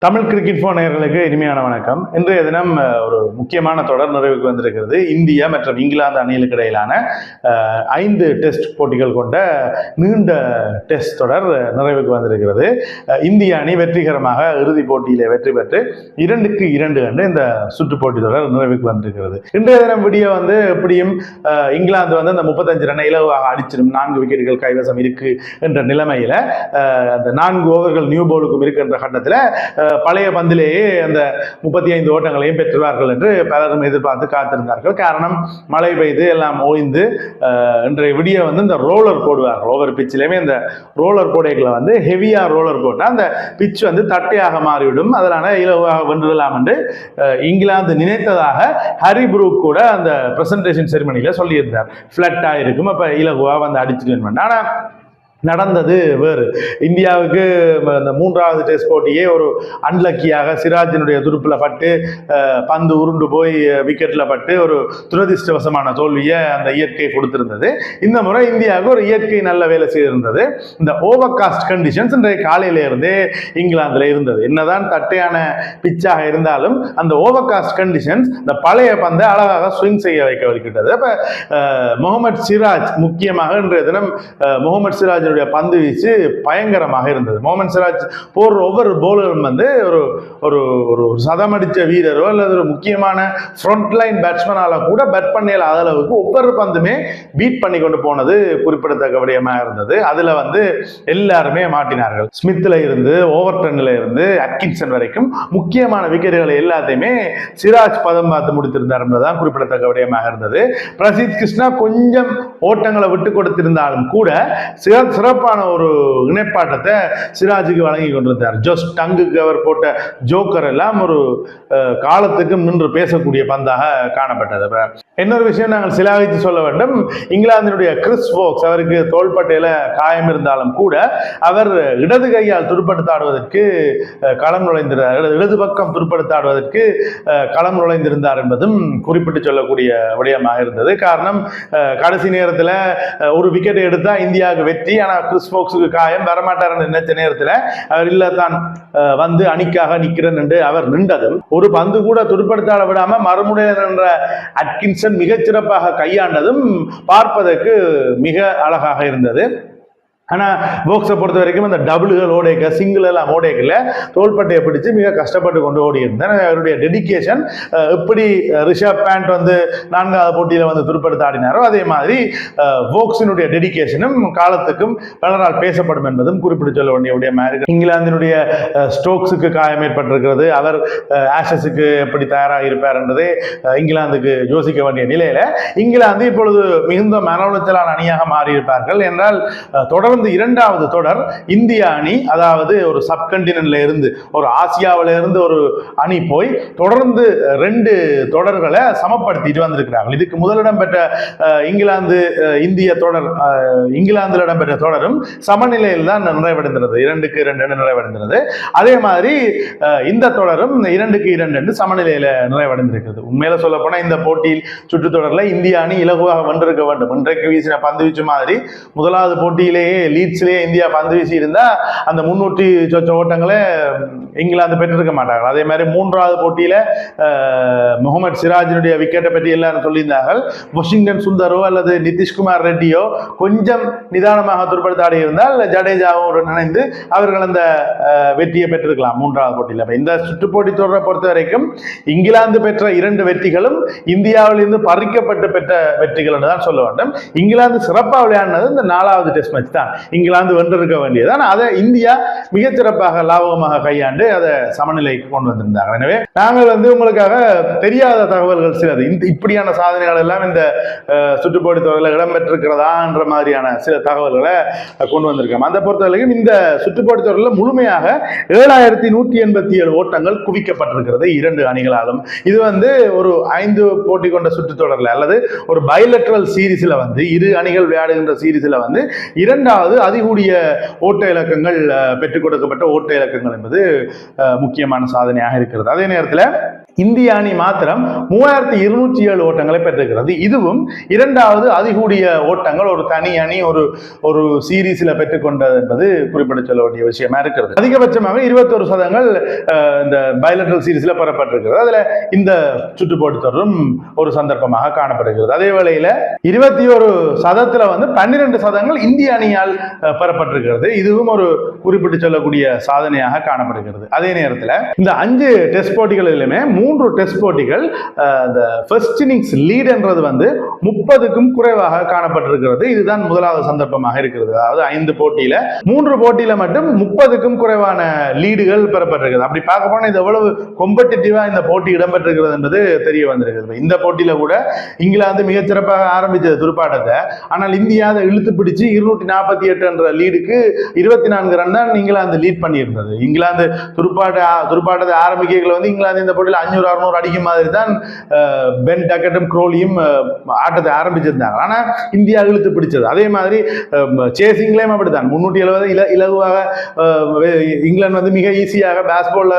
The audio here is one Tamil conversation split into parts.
தமிழ் கிரிக்கெட் போன் நேயர்களுக்கு இனிமையான வணக்கம். இன்றைய தினம் ஒரு முக்கியமான தொடர் நிறைவுக்கு வந்திருக்கிறது. இந்தியா மற்றும் இங்கிலாந்து அணிகளுக்கு இடையிலான 5 டெஸ்ட் போட்டிகள் கொண்ட நீண்ட டெஸ்ட் தொடர் நிறைவுக்கு வந்திருக்கிறது. இந்திய அணி வெற்றிகரமாக இறுதிப் போட்டியிலே வெற்றி பெற்று 2-2 கண்டு இந்த சுற்று போட்டி தொடர் நிறைவுக்கு வந்திருக்கிறது. இன்றைய தினம் விடிய எப்படியும் இங்கிலாந்து அந்த 35 ரன்னை இலவாக அடிச்சிடும், 4 விக்கெட்டுகள் கைவசம் இருக்கு என்ற நிலைமையில அந்த 4 ஓவர்கள் நியூ பாலுக்கும் இருக்கின்ற கட்டத்தில் பழைய பந்திலேயே அந்த 35 ஓட்டங்களையும் பெற்றுவார்கள் என்று பலரும் எதிர்பார்த்து காத்திருந்தார்கள். காரணம், மழை பெய்து எல்லாம் ஓய்ந்து இன்றைய விடிய இந்த ரோலர் போடுவார்கள். ஓவர் பிச்சிலுமே இந்த ரோலர் போடைகளை ஹெவியா ரோலர் போட்டால் அந்த பிச் தட்டையாக மாறிவிடும், அதனால இலவாக வென்றுடலாம் என்று இங்கிலாந்து நினைத்ததாக ஹரி புரூக் கூட அந்த பிரசன்டேஷன் செரிமனியில சொல்லியிருந்தார். ஃபிளட்டா இருக்கும், அப்ப இலகுவா அடிச்சுட்டு. ஆனா நடந்தது வேறு. இந்தியாவுக்கு இந்த 3வது டெஸ்ட் போட்டியே ஒரு அன்லக்கியாக சிராஜினுடைய துடுப்புல பட்டு பந்து உருண்டு போய் விக்கெட்ல பட்டு ஒரு துரதிருஷ்டவசமான தோல்வியை அந்த இயற்கை கொடுத்திருந்தது. இந்த முறை இந்தியாவுக்கு ஒரு இயற்கை நல்ல வேலை செய்திருந்தது. இந்த ஓவர் காஸ்ட் கண்டிஷன்ஸ் இன்றைய காலையில இருந்தே இங்கிலாந்துல இருந்தது. என்னதான் தட்டையான பிச்சாக இருந்தாலும் அந்த ஓவர் காஸ்ட் கண்டிஷன்ஸ் இந்த பழைய பந்தை அழகாக ஸ்விங் செய்ய வைக்க வைக்கிட்டது. அப்ப முகமது சிராஜ் முக்கியமாக இன்றைய தினம் முகமது சிராஜ் பந்து வீச்சு பயங்கரமாக இருந்தது. முகமது சிராஜ் போடுற ஒவ்வொரு போலரும் ஒரு ஒரு சதம் அடிச்ச வீரரோ அல்லது ஒரு முக்கியமான ஃப்ரண்ட் லைன் பேட்ஸ்மேனால கூட பேட் பண்ணல அளவுக்கு ஒவ்வொரு பந்துமே பீட் பண்ணி கொண்டு போனது குறிப்பிடத்தக்க விடயமாக இருந்தது. அதுல எல்லாருமே மாட்டினார்கள். ஸ்மித்ல இருந்து ஓவர்டன்ல இருந்து அட்கின்சன் வரைக்கும் முக்கியமான விக்கெட்டுகளை எல்லாத்தையுமே சிராஜ் பதம் பார்த்து முடித்திருந்தார் என்பதுதான் குறிப்பிடத்தக்க விடயமாக இருந்தது. பிரசித் கிருஷ்ணா கொஞ்சம் ஓட்டங்களை விட்டு கொடுத்திருந்தாலும் கூட சிறப்பான ஒரு இணைப்பாட்டத்தை சிராஜுக்கு வழங்கி கொண்டிருந்தார். ஜோஸ் டங்குக்கு அவர் போட்ட ஜோக்கர் எல்லாம் ஒரு காலத்துக்கு நின்று பேசக்கூடிய பந்தாக காணப்பட்டது. இன்னொரு விஷயம் நாங்கள் சிலாகித்து சொல்ல வேண்டும். இங்கிலாந்தினுடைய கிறிஸ் வோக்ஸ், அவருக்கு தோள்பட்டையில காயம் இருந்தாலும் கூட அவர் இடது கையால் துடுப்படுத்தாடுவதற்கு களம் நுழைந்திருந்தார், இடது பக்கம் துடுப்படுத்தாடுவதற்கு களம் நுழைந்திருந்தார் என்பதும் குறிப்பிட்டு சொல்லக்கூடிய விடயமாக இருந்தது. காரணம், கடைசி நேரத்தில் ஒரு விக்கெட் எடுத்தா இந்தியாவுக்கு வெற்றி, ஆனா கிறிஸ் வோக்ஸுக்கு காயம் வரமாட்டார் நினைச்ச நேரத்தில் அவர் இல்ல தான் அணிக்காக நிற்கிறேன் என்று அவர் நின்றதும் ஒரு பந்து கூட துடுப்படுத்தாட விடாம மறுமுனையில் என்ற அட்கின்சன் மிகச்சிறப்பாக கையாண்டதும் பார்ப்பதற்கு மிக அழகாக இருந்தது. ஆனால் போக்ஸை பொறுத்த வரைக்கும் அந்த டபுள்கள் ஓடைக்க சிங்கிள் எல்லாம் ஓடைக்கல தோள்பட்டையை பிடிச்சு மிக கஷ்டப்பட்டு கொண்டு ஓடி இருந்தேன். அவருடைய டெடிக்கேஷன் எப்படி ரிஷப் பேண்ட் 4வது போட்டியில் துடுப்படுத்த ஆடினாரோ அதே மாதிரி போக்ஸினுடைய டெடிக்கேஷனும் காலத்துக்கும் பலரால் பேசப்படும் என்பதும் குறிப்பிட்டு சொல்ல வேண்டிய விடயமாக. இங்கிலாந்தினுடைய ஸ்டோக்ஸுக்கு காயம் ஏற்பட்டிருக்கிறது. அவர் ஆஷஸுக்கு எப்படி தயாராக இருப்பார் என்பதை இங்கிலாந்துக்கு யோசிக்க வேண்டிய நிலையில இங்கிலாந்து இப்பொழுது மிகுந்த மன உளைச்சலான அணியாக மாறியிருப்பார்கள். என்றால் தொடர்ந்து 2வது தொடர் இந்திய அணி, அதாவது ஒரு சப்கண்டினென்ட்ல இருந்து ஒரு ஆசியாவில இருந்து ஒரு அணி போய் தொடர்ந்து 2 தொடர்களை சமப்படுத்திட்டு வந்திருக்கிறார்கள். இதுக்கு முதலிடம் பெற்ற இங்கிலாந்து இந்திய தொடர், இங்கிலாந்தில் இடம்பெற்ற தொடரும் சமநிலையில் தான் நிறைவடைந்தது, 2-2 நிறைவடைந்தது. அதே மாதிரி இந்த தொடரும் 2-2 சமநிலையில நிறைவடைந்திருக்கிறது. உண்மையில சொல்ல போனா இந்த போட்டியில் சுற்றுத்தொடரில் இந்திய அணி இலகுவாக வென்றிருக்க வேண்டும். இன்றைக்கு வீசின பந்து வீச்சு மாதிரி 1வது போட்டியிலேயே லீட்ஸ்லேயே இந்தியா பந்து வீசி இருந்தா அந்த 300 சொச்ச ஓட்டங்களை இங்கிலாந்து பெற்றிருக்க மாட்டார்கள். அதே மாதிரி 3வது போட்டியில முகமது சிராஜினுடைய விக்கெட்டை பற்றி எல்லாரும் சொல்லியிருந்தார்கள். வாஷிங்டன் சுந்தரோ அல்லது நிதிஷ்குமார் ரெட்டியோ கொஞ்சம் நிதானமாக துடுப்படுத்த ஆடி இருந்தால் ஜடேஜாவும் நினைந்து அவர்கள் அந்த வெற்றியை பெற்றிருக்கலாம் 3வது போட்டியில். இந்த சுற்றுப்போட்டி தொடரை பொறுத்த வரைக்கும் இங்கிலாந்து பெற்ற 2 வெற்றிகளும் இந்தியாவில் இருந்து பறிக்கப்பட்டு பெற்ற வெற்றிகள் என்று தான் சொல்ல வேண்டும். இங்கிலாந்து சிறப்பாக விளையாடினது இந்த 4வது டெஸ்ட் மேட்ச் தான். இங்கிலாந்து வென்றிருக்க வேண்டியதான், அதை இந்தியா மிகச்சிறப்பாக லாபகமாக கையாண்டு அதை சமநிலைக்கு கொண்டு வந்திருந்தாங்க. எனவே நாங்கள் உங்களுக்காக தெரியாத தகவல்கள் சிலது, இப்படியான சாதனைகள் எல்லாம் இந்த சுற்றுப்போட்டி தொடரில் இடம்பெற்றிருக்கிறதா என்ற மாதிரியான சில தகவல்களை கொண்டு வந்திருக்கோம். அந்த பொறுத்தவரைக்கும் இந்த சுற்றுப்போட்டி தொடரில் முழுமையாக 7187 ஓட்டங்கள் குவிக்கப்பட்டிருக்கிறது 2 அணிகளாலும். இது ஒரு 5 போட்டி கொண்ட சுற்றுத்தொடரில் அல்லது ஒரு பைலேட்டரல் சீரீஸ்ல 2 அணிகள் விளையாடுகின்ற சீரீஸ்ல 2வது இரண்டாவது அதிகூடிய ஓட்ட இலக்கங்கள் பெற்றுக் கொடுக்கப்பட்ட ஓட்ட இலக்கங்கள் என்பது முக்கியமான சாதனையாக இருக்கிறது. அதே நேரத்தில் இந்திய அணி மாத்திரம் 3207 ஓட்டங்களை பெற்றிருக்கிறது. இதுவும் இரண்டாவது அதிகூடிய ஓட்டங்கள் ஒரு தனி அணி ஒரு சீரீஸில் பெற்றுக்கொண்டது என்பது குறிப்பிட சொல்ல வேண்டிய விஷயமா இருக்கிறது. அதிகபட்சமாக 21 சதங்கள் இந்த பைலேட்டரல் சீரீஸ்ல பெறப்பட்டிருக்கிறது. அதுல இந்த சுற்றுப்போட்டி தொடரும் ஒரு சந்தர்ப்பமாக காணப்படுகிறது. அதே வேளையில 21 சதத்துல 12 சதங்கள் இந்திய அணியால் பெறப்பட்டிருக்கிறது. இதுவும் ஒரு குறிப்பிட்டு சொல்லக்கூடிய சாதனையாக காணப்படுகிறது. அதே நேரத்தில் இந்த 5 டெஸ்ட் போட்டிகளிலுமே 3 டெஸ்ட் போட்டிகள் இந்த ஃபர்ஸ்ட் இன்னிங்ஸ் லீட் என்றது 30க்கும் குறைவாக காணப்பட்டிருக்கிறது. இதுதான் முதலாவது சந்தர்ப்பமாக இருக்கிறது. அதாவது 5 போட்டியில 3 போட்டியில மட்டும் 30க்கும் குறைவான லீடுகள் பெறப்பட்டிருக்கிறது. அப்படி பார்க்க போனா இது எவ்வளவு காம்படிட்டிவா இந்த போட்டி இடம்பெற்றிருக்கிறது என்பது தெரிய வந்திருக்கிறது. இந்த போட்டியில கூட இங்கிலாந்து மிகச்சிறப்பாக ஆரம்பிச்சது துடுப்பாட்டத்தை. ஆனால் இந்தியா அதை இழுத்து பிடிச்சு 248 என்ற லீடுக்கு 24 ரன் தான் இங்கிலாந்து லீட் பண்ணியிருந்தது. இங்கிலாந்து துடுப்பாட்டத்தை ஆரம்பிக்கல இங்கிலாந்து இந்த போட்டியில் 500-600 அடிக்கும் மாதிரி தான் பென் டக்கெட்டும் க்ரோலியும் ஆட்டத்தை ஆரம்பிச்சிருந்தாங்க. ஆனா இந்தியா இழுத்து பிடிச்சது. அதே மாதிரி சேசிங்லேயும் அப்படித்தான் 370 இலகுவாக இங்கிலாந்து மிக ஈஸியாக பேஸ்பால்ல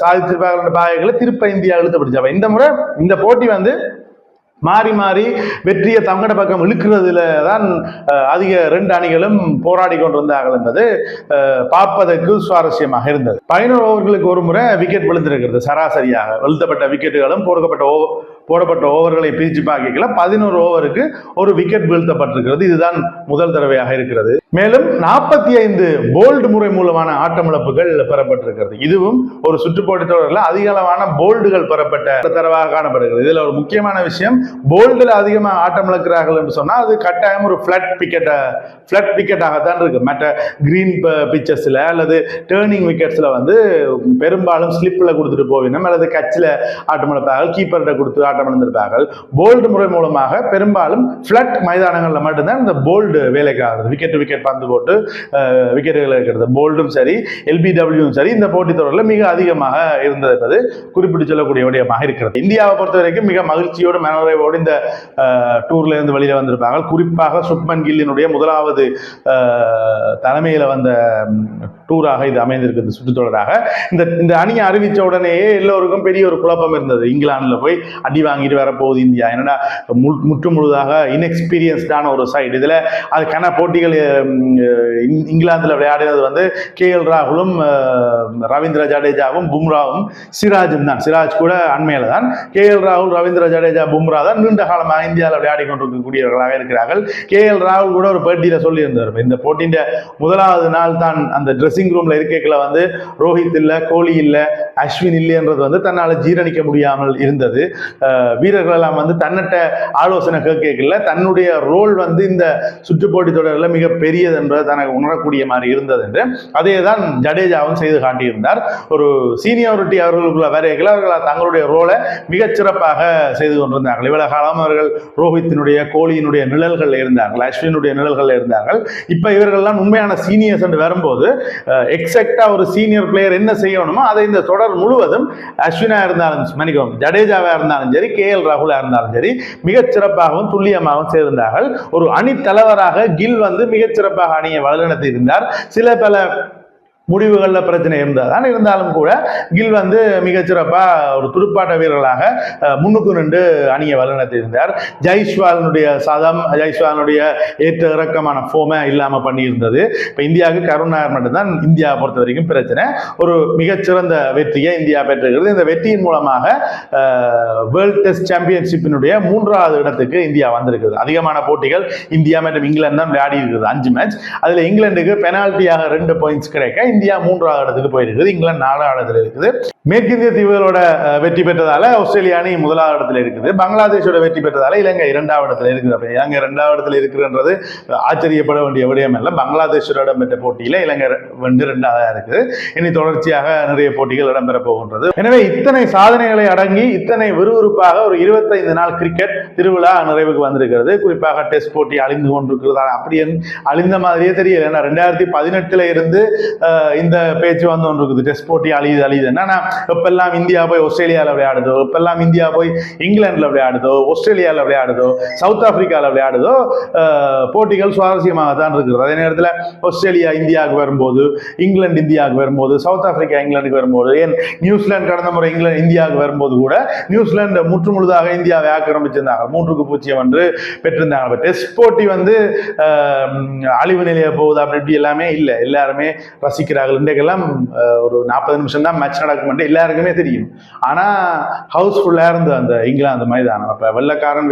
சாதிச்சிருப்பாங்க பாயங்களை திருப்ப இந்தியா இழுத்து பிடிச்சாங்க. இந்த முறை இந்த போட்டி மாறி மாறி வெற்றியை தங்கட பக்கம் இழுக்கிறதுல தான் அதிக 2 அணிகளும் போராடி கொண்டிருந்தார்கள் என்பது பார்ப்பதற்கு சுவாரஸ்யமாக இருந்தது. 11 ஓவர்களுக்கு ஒரு முறை விக்கெட் விழுந்திருக்கிறது. சராசரியாக எழுத்தப்பட்ட விக்கெட்டுகளும் போடப்பட்ட ஓவர்களை பிரித்து பார்க்கல 11 ஓவருக்கு ஒரு விக்கெட் வீழ்த்தப்பட்டிருக்கிறது. இதுதான் முதல் தடவையாக இருக்கிறது. மேலும் 45 போல்டு முறை மூலமான ஆட்டமிழப்புகள் பெறப்பட்டிருக்கிறது. இதுவும் ஒரு சுற்றுப்போட்டி தொடரில் அதிக அளவான போல்டுகள் பெறப்பட்ட தரவாக காணப்படுகிறது. இதுல ஒரு முக்கியமான விஷயம், போல்டுல அதிகமாக ஆட்டம் இழக்கிறார்கள் என்று சொன்னால் அது கட்டாயம் ஒரு ஃபிளட் விக்கெட்டாகத்தான் இருக்கு. மற்ற கிரீன் பிச்சர்ஸ்ல அல்லது டேர்னிங் விக்கெட்ஸ்ல பெரும்பாலும் ஸ்லிப்ல கொடுத்துட்டு போவினோம் அல்லது கட்சில ஆட்டம் இழப்பார்கள், கீப்பர்கிட்ட கொடுத்து ஆட்டம் இழந்திருப்பார்கள். போல்டு முறை மூலமாக பெரும்பாலும் ஃபிளட் மைதானங்களில் மட்டும்தான் இந்த போல்டு வேலைக்கு ஆகுது. விக்கெட் பந்து போட்டு விக்கெட்டுகள் இருக்கிறது. போல்டும் சரி எல்பிடபிள்யூவும் சரி இந்த போட்டி தொடரில் மிக அதிகமாக இருந்தது என்பது குறிப்பிட்டு சொல்லக்கூடிய விடயமாக இருக்கிறது. இந்தியாவை பொறுத்த வரைக்கும் மிக மகிழ்ச்சியோடு மனநிறைவோடு இந்த டூர்ல இருந்து வெளியில வந்திருப்பாங்க. குறிப்பாக சுப்மன் கில்லினுடைய முதலாவது தலைமையில வந்த டூராக இது அமைந்திருக்கிறது. சுற்றுத்தொடராக இந்த அணியை அறிவித்த உடனேயே எல்லோருக்கும் பெரிய ஒரு குழப்பம் இருந்தது. இங்கிலாந்துல போய் அடி வாங்கிட்டு வரப்போகுது இந்தியா, என்னடா முற்று முழுதாக இன்எக்ஸ்பீரியன்ஸ்டான ஒரு சைடு. இதுல அதுக்கான போட்டிகள் இங்கிலாந்துல விளையாடினது KL ராகுலும் ரவீந்திர ஜடேஜாவும் பும்ராவும் சிராஜும் தான். சிராஜ் கூட அண்மையில தான். KL ராகுல், ரவீந்திர ஜடேஜா, பும்ரா தான் நீண்ட காலமாக இந்தியாவில் விளையாடி கொண்டிருக்கக்கூடியவர்களாக இருக்கிறார்கள். KL ராகுல் கூட ஒரு பேட்டியில சொல்லி இருந்தார், இந்த போட்டியின் முதலாவது நாள் தான் அந்த ட்ரெஸ்ஸிங் ரூம்ல இருக்கைகளை ரோஹித் இல்ல, கோலி இல்ல, அஸ்வின் இல்லைன்றது தன்னால் ஜீரணிக்க முடியாமல் இருந்தது. வீரர்கள் எல்லாம் தன்னிட்ட ஆலோசனை கேட்கல, தன்னுடைய ரோல் இந்த சுற்றுப்போட்டி தொடரில் மிக பெரியது என்பதை தனக்கு உணரக்கூடிய மாதிரி இருந்தது என்று அதே தான் ஜடேஜாவும் செய்து காட்டியிருந்தார். ஒரு சீனியாரிட்டி அவர்களுக்குள்ள வரைகள் அவர்கள் தங்களுடைய ரோலை மிகச்சிறப்பாக செய்து கொண்டிருந்தார்கள். இவ்வளவு காலம் அவர்கள் ரோஹித்தினுடைய, கோலியினுடைய நிழல்கள் இருந்தார்கள், அஸ்வினுடைய நிழல்கள் இருந்தார்கள். இப்ப இவர்கள்லாம் உண்மையான சீனியர்ஸ் என்று வரும்போது எக்ஸாக்டா ஒரு சீனியர் பிளேயர் என்ன செய்யணுமோ அதை இந்த தொடர் முழுவதும் அஸ்வினா இருந்தாலும் மன்னிக்கவும் ஜடேஜாவா இருந்தாலும் சரி, KL ராகுலா இருந்தாலும் சரி மிகச்சிறப்பாகவும் துல்லியமாகவும் செய்திருந்தார்கள். ஒரு அணி தலைவராக கில் மிகச்சிறப்பாக அணியை வழிநடத்தி இருந்தார். சில பல முடிவுகளில் பிரச்சனை இருந்தாலும் கூட கில் மிகச்சிறப்பா ஒரு துடுப்பாட்ட வீரர்களாக முன்னுக்கு நின்று அணியை வழிநடத்தி இருந்தார். ஜெய்ஸ்வாலுடைய சதம், ஜெய்ஸ்வாலுடைய ஏற்ற இறக்கமான ஃபோமை இல்லாம பண்ணி இருந்தது. இப்ப இந்தியாவுக்கு கருண் நாயர் மட்டும்தான் இந்தியாவை பொறுத்த வரைக்கும் பிரச்சனை. ஒரு மிகச்சிறந்த வெற்றியை இந்தியா பெற்றிருக்கிறது. இந்த வெற்றியின் மூலமாக வேர்ல்ட் டெஸ்ட் சாம்பியன்ஷிப்பினுடைய 3வது இடத்துக்கு இந்தியா வந்திருக்கிறது. அதிகமான போட்டிகள் இந்தியா மற்றும் இங்கிலாந்து தான் விளையாடி இருக்கிறது, 5 மேட்ச். அதுல இங்கிலாந்துக்கு பெனால்ட்டியாக 2 பாயிண்ட்ஸ் கிடைக்க இந்தியா 3வது இடத்துக்கு போயிருக்குது, இங்கிலாந்து 4வது இடத்துல இருக்குது. மேற்கிந்திய தீவுகளோட வெற்றி பெற்றதால ஆஸ்திரேலியா அணி 1வது இடத்துல இருக்குது. பங்களாதேஷோட வெற்றி பெற்றதால இலங்கை 2வது இடத்துல இருக்குது. அப்ப இலங்கை 2வது இடத்துல இருக்குன்றது ஆச்சரியப்பட வேண்டிய விடயம் அல்ல. பங்களாதேஷோட இடம்பெற்ற போட்டியில இலங்கை 2வது இருக்குது. இனி தொடர்ச்சியாக நிறைய போட்டிகள் இடம்பெற போகின்றது. எனவே இத்தனை சாதனைகளை அடங்கி இத்தனை விறுவிறுப்பாக ஒரு 25 நாள் கிரிக்கெட் திருவிழா நிறைவுக்கு வந்திருக்கிறது. குறிப்பாக டெஸ்ட் போட்டி அழிந்து கொண்டிருக்கிறது. அப்படி அழிந்த மாதிரியே தெரியல. 2018 இருந்து இந்த பேச்சு வந்து ஒன்று இருக்குது, டெஸ்ட் போட்டி அழியுது என்னன்னா, எப்பெல்லாம் இந்தியா போய் ஆஸ்திரேலியாவில் விளையாடுதோ, எப்பெல்லாம் இந்தியா போய் இங்கிலாந்துல விளையாடுதோ, ஆஸ்திரேலியாவில் விளையாடுதோ, சவுத் ஆப்பிரிக்காவில் விளையாடுதோ, போட்டிகள் சுவாரஸ்யமாக தான் இருக்கிறது. அதே நேரத்தில் ஆஸ்திரேலியா இந்தியாவுக்கு வரும்போது, இங்கிலாந்து இந்தியாவுக்கு வரும்போது, சவுத் ஆப்பிரிக்கா இங்கிலாந்துக்கு வரும்போது, ஏன் நியூசிலாந்து கடந்த முறை இந்தியாவுக்கு வரும்போது கூட நியூசிலாந்து முற்றுமுழுதாக இந்தியாவை ஆக்கிரமிச்சிருந்தாங்க, 3-0 என்று பெற்றிருந்தாங்க. டெஸ்ட் போட்டி வந்து அழிவு நிலைய போகுது அப்படி எல்லாமே இல்லை, எல்லாருமே ரசிக்கிறார்கள். இன்றைக்கெல்லாம் ஒரு 40 நிமிஷம் தான் மேட்ச் நடக்கும் எல்லாருக்குமே தெரியும். ஆனா ஹவுஸ்ஃபுல்லா இருந்து அந்த இங்கிலாந்து மைதானம். அப்ப வெள்ளக்காரன்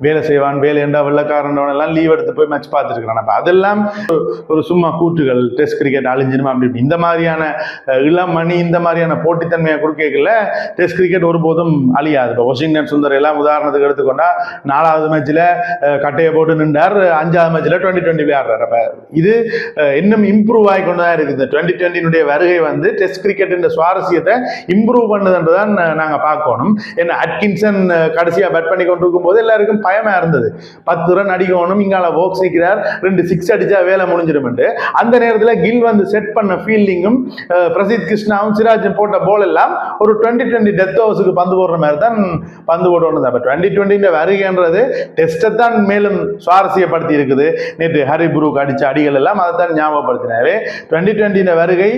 வேலை செய்வான், வேலை என்றா வெள்ளக்காரன் எல்லாம் லீவ் எடுத்து போய் மேட்ச் பார்த்துருக்கான். அப்ப அதெல்லாம் ஒரு சும்மா கூற்றுகள், டெஸ்ட் கிரிக்கெட் அழிஞ்சிருமா அப்படி இந்த மாதிரியான இளம் மணி இந்த மாதிரியான போட்டித்தன்மையை கொடுக்கல. டெஸ்ட் கிரிக்கெட் ஒருபோதும் அழியாது. இப்போ வாஷிங்டன் சுந்தர் எல்லாம் உதாரணத்துக்கு எடுத்துக்கொண்டா 4வது மேட்ச்ல கட்டையை போட்டு நின்றார், 5வது மேட்ச்ல 2020 விளையாடுறாரு. அப்ப இது இன்னும் இம்ப்ரூவ் ஆகி கொண்டுதான் இருக்குது. 2020 வருகை வந்து டெஸ்ட் கிரிக்கெட் சுவாரஸ்யத்தை இம்ப்ரூவ் பண்ணதுன்றதான் நாங்க பார்க்கணும். என்ன அட்கின்சன் கடைசியா பேட் பண்ணி கொண்டிருக்கும் போது எல்லாருக்கும் பயமா இருந்தது, 10 ரன் அடிக்கணும், இங்கால போக்ஸ் நிற்கிறார், 2 6 அடிச்சா வேலை முடிஞ்சிடும். அந்த நேரத்தில் கில் வந்து செட் பண்ண ஃபீல்டிங்கும் பிரசித் கிருஷ்ணாவும் சிராஜும் போட்ட போல் எல்லாம் ஒரு 2020 டெத் ஓவர்ஸுக்கு பந்து போடுற மாதிரி தான் பந்து போடணும். அப்ப 2020 வருகைன்றது டெஸ்ட்டை தான் மேலும் சுவாரஸ்யப்படுத்தி இருக்குது. நேற்று ஹரி புரூக் அடிச்ச அடிகள் எல்லாம் அதைத்தான் ஞாபகப்படுத்தினாவே. 2020 வருகை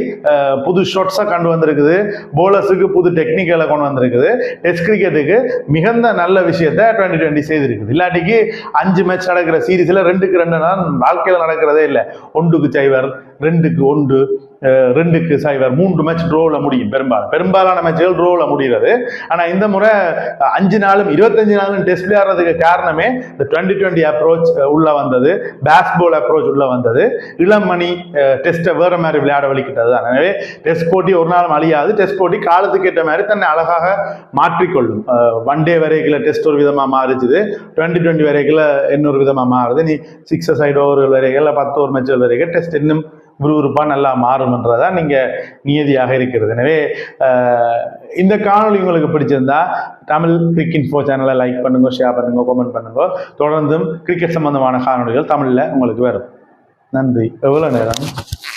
புது ஷாட்ஸா கண்டு வந்திருக்குது, போலர்ஸுக்கு புது டெக்னிக்கலை கொண்டு வந்திருக்குது. டெஸ்ட் கிரிக்கெட்டுக்கு மிகுந்த நல்ல விஷயத்தை 2020 செய்திருக்குது. இல்லாட்டிக்கு 5 மேட்ச் நடக்கிற சீரீஸ்ல 2-2 வாழ்க்கையில் நடக்கிறதே இல்லை. 1-0, 2-1, 2-0, 3 மேட்ச் ட்ரோல முடியும். பெரும்பாலான மேட்சுகள் ட்ரோல முடிகிறது. ஆனா இந்த முறை 5 நாளும் 25 நாளும் டெஸ்ட் விளையாடுறதுக்கு காரணமே இந்த 2020 அப்ரோச் உள்ள வந்தது, பேஸ்பால் அப்ரோச் உள்ள வந்தது, இளம் மணி டெஸ்ட்டை வேற மாதிரி விளையாட வலிக்கிட்டது தான். எனவே டெஸ்ட் போட்டி ஒரு நாளும் அழியாது. டெஸ்ட் போட்டி காலத்துக்கு ஏற்ற மாதிரி தன்னை அழகாக மாற்றிக்கொள்ளும். 1 டே வரைக்குள்ள டெஸ்ட் ஒரு விதமா மாறிச்சுது, 2020 வரைக்குள்ள இன்னொரு விதமா மாறுது. நீ 6 சைடு ஓவர்கள் வரைக்கும் 10 ஓவர் மேட்ச்கள் வரைக்கும் டெஸ்ட் இன்னும் விறுவிறுப்பா நல்லா மாறும்ன்றதான் நீங்க நியதியாக இருக்கிறது. எனவே இந்த காணொலி உங்களுக்கு பிடிச்சிருந்தா தமிழ் கிரிக்கெட் இன்ஃபோ சேனலை லைக் பண்ணுங்க, ஷேர் பண்ணுங்க, கமெண்ட் பண்ணுங்க. தொடர்ந்தும் கிரிக்கெட் சம்பந்தமான காணொலிகள் தமிழ்ல உங்களுக்கு வரும். நன்றி. எவ்வளவு நேரம்